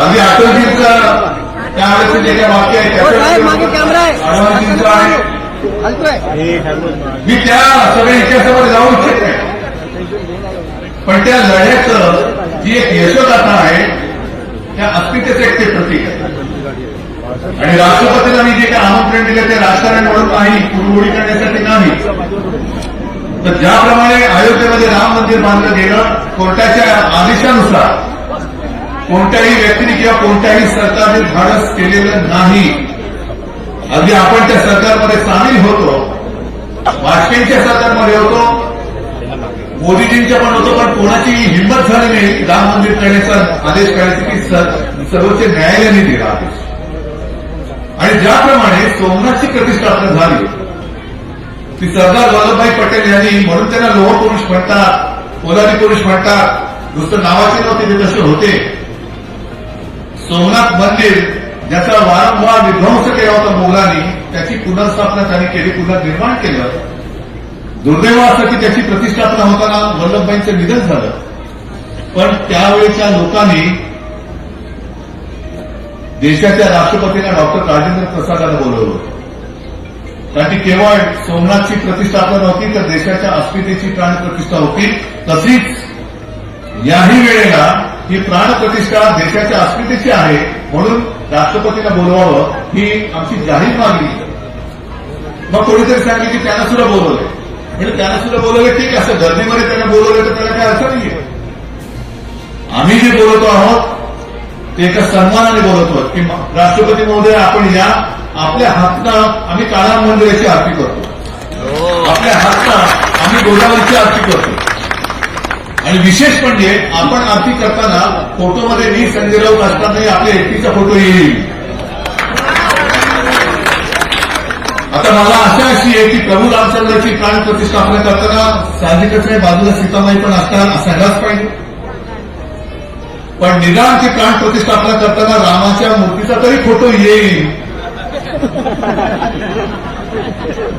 अगदी अटलजींचा त्यावेळेस जे काही वाक्य आहे मी त्या सगळ्या इतिहासामध्ये जाऊ इच्छित नाही, पण त्या लढ्याचं जी एक यशोगाथा आहे त्या अस्मितेचं एक ते प्रतीक आहे. आणि राष्ट्रपतींना मी जे काही आमंत्रण दिले ते राजकारण म्हणून नाही, कुरघोडी करण्यासाठी नाही, तर ज्याप्रमाणे अयोध्येमध्ये राम मंदिर बांधलं गेलं कोर्टाच्या आदेशानुसार कोणत्याही व्यक्तीने किंवा कोणत्याही सरकारने धाडस केलेलं नाही. अगदी आपण त्या सरकारमध्ये सामील होतो, वाजपेयींच्या सरकारमध्ये होतो, मोदीजींच्या पण होतो, पण कोणाची हिंमत झाली नाही राम मंदिर करण्याचा आदेश करायचा की सर्वोच्च न्यायालयाने दिला आदेश. आणि ज्याप्रमाणे सोमनाथची प्रतिष्ठापना झाली ती सरदार वल्लभभाई पटेल यांनी, म्हणून त्यांना लोह पुरुष म्हणतात, पोलादी पुरुष म्हणतात, नुसतं नावाचे नव्हते ते तसे होते. सोमनाथ मंदिर ज्याचा वारंवार विध्वंस केला होता मोगलांनी, त्याची पुनर्स्थापना त्यांनी केली, पुनर्निर्माण केलं. दुर्दैव असं की त्याची प्रतिष्ठापना होताना वल्लभभाईंचं निधन झालं, पण त्यावेळेच्या लोकांनी देशाच्या राष्ट्रपतींना डॉक्टर राजेंद्र प्रसादांना बोलवलं, कारण ती केवळ सोमनाथची प्रतिष्ठापना नव्हती तर देशाच्या अस्मितेची प्राणप्रतिष्ठा होती. तशीच याही वेळेला ही प्राणप्रतिष्ठा देशाच्या अस्मितेची आहे, म्हणून राष्ट्रपतींना बोलवावं ही आमची जाहीर मागणी. मग कोणीतरी सांगितलं की त्यांना सुद्धा बोलवलंय, म्हणजे त्यांना सुद्धा बोलवलं, ठीक आहे, असं गर्दीमध्ये त्यांना बोलवलं तर त्याला काय अर्थ नाहीये. आम्ही जे बोलतो आहोत ते एका सन्मानाने बोलतो की राष्ट्रपती महोदय आपण या, आपल्या हातनं आम्ही काळाराम मंदिराची आरती करतो, आपल्या हातनं आम्ही गोदावरीची आरती करतो. आणि विशेष म्हणजे आपण आरती करताना फोटोमध्ये मी संजय राऊत असतानाही आपल्या एकटीचा फोटो येईल. आता मला आशा अशी आहे की प्रभू रामचंद्राची प्राण प्रतिष्ठापना करताना साहजिकच नाही बाजूला सीतामाई पण असणार असायलाच पाहिजे, पण निदान ती प्राण प्रतिष्ठापना करताना रामाच्या मूर्तीचा तरी फोटो येईल.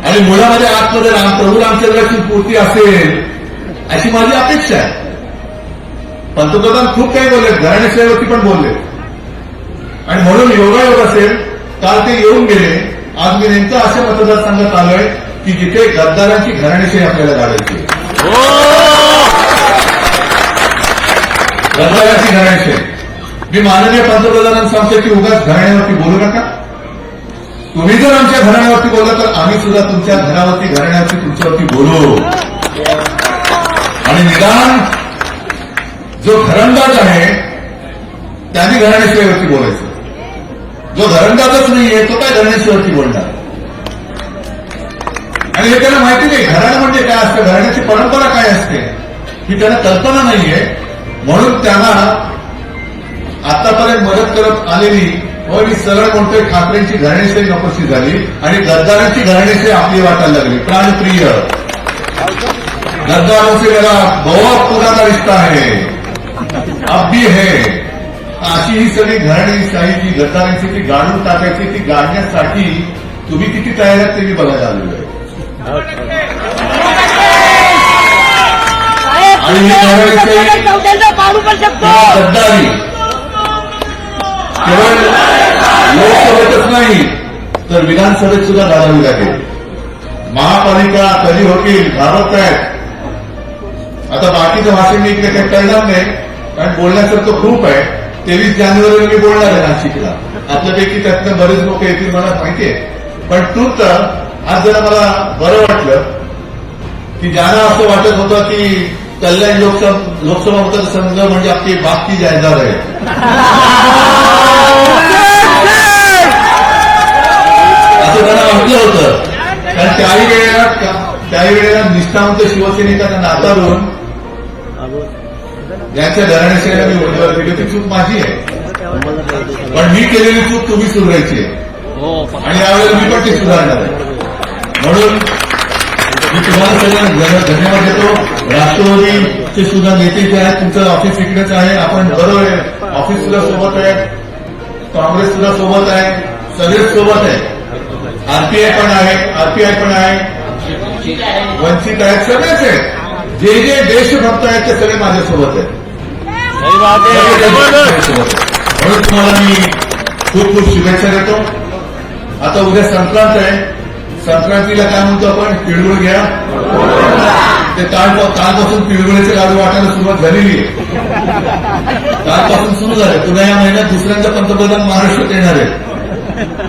आणि मुळामध्ये आतमध्ये प्रभू रामचंद्राची मूर्ती असेल अशी माझी अपेक्षा आहे. पंतप्रधान खूप काही बोलले, घराणेशाहीवरती पण बोलले, आणि म्हणून योगायोग असेल काल ते येऊन गेले. आज मी नेमकं अशा मतदारसंघात आलोय की जिथे गद्दारांची घराणेशाही आपल्याला काढायची, गद्दारांची घराणेशाही. मी माननीय पंतप्रधानांना सांगतो की उगाच घराण्यावरती बोलू नका. तुम्ही जर आमच्या घराण्यावरती बोलला तर आम्ही सुद्धा तुमच्या घरावरती घराण्यावरती तुमच्यावरती बोलू. आणि निदान जो घरंदाज आहे त्याने घराणेशाहीवरती बोलायचं, जो घरंदाजच नाहीये तो काय घराणेशाहीवरती बोलणार. आणि हे त्यांना माहिती नाही घराणं म्हणजे काय असतं, घराण्याची परंपरा काय असते ही त्यांना कल्पना नाहीये. म्हणून त्यांना आतापर्यंत मदत करत आलेली, मी सरळ म्हणतोय, ठाकरेंची घराणेशाही नकोशी झाली आणि गद्दारांची घराणेशाही आपली वाटायला लागली. प्राणप्रिय गद्दारों से मेरा बहुत पुराना रिश्ता है, अब भी है. अशी ही सगळी घराणेशाही जी गद्दारांची ती गाडून टाकायची, ती गाडण्यासाठी तुम्ही किती तयार आहात ते मी बघायला आलेलो आहे. आणि ही गद्दारी केवळ लोकसभेतच नाही तर विधानसभेत सुद्धा घालावी लागेल. महापालिका कधी होतील घाबरत आहेत. आता बाकीचं भाषण मी इकडे काही करणार नाही, कारण बोलण्यासारखं खूप आहे. 23 जानेवारीला मी बोलणार आहे नाशिकला. आपल्यापैकी त्यातनं बरेच लोक येतील मला माहितीये, पण तूर्त आज जरा मला बरं वाटलं की ज्यांना असं वाटत होतं की कल्याण लोकसभा मतदारसंघ म्हणजे आपली बाकी जायदाद आहे, असं त्यांना वाटलं होतं. कारण त्याही वेळेला निष्ठावंत शिवसैनिकांना नाकारून यांच्या घराण्याशाहीला मी उमेदवार दिली, ती चूक माझी आहे. पण मी केलेली चूक तुम्ही सुधारायची आहे आणि यावेळेला मी पण ती सुधारणार आहे. म्हणून मी तुम्हाला सगळ्यांना धन्यवाद देतो. राष्ट्रवादीचे सुद्धा नेते जे आहेत, तुमचं ऑफिस इकडेच आहे, आपण बरोबर आहे, ऑफिस सुद्धा सोबत आहे, काँग्रेस सुद्धा सोबत आहे, सगळेच सोबत आहे, आरपीआय पण आहे, वंचित आहेत, सगळेच आहेत. जे जे देशभक्त आहेत ते सगळे माझ्यासोबत आहेत. म्हणून तुम्हाला मी खूप खूप शुभेच्छा देतो. आता उद्या संक्रांत आहे. संक्रांतीला काय म्हणतो आपण, तिळगुळ घ्या. ते कालपासून तिळगुळीचे लाडू वाटायला सुरुवात झालेली आहे. कालपासून सुरू झाले. पुन्हा या महिन्यात दुसऱ्यांदा पंतप्रधान महाराष्ट्रात येणार आहे.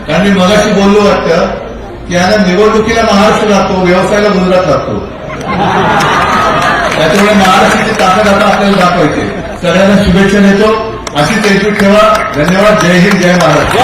कारण मी मगाशी बोललो वाटतं की यांना निवडणुकीला महाराष्ट्र लागतो, व्यवसायाला गुजरात लागतो. त्याच्यामुळे महाराष्ट्राची ताकद आता आपल्याला दाखवायची. सगळ्यांना शुभेच्छा देतो. अशीच एकजूट ठेवा. धन्यवाद. जय हिंद, जय महाराष्ट्र.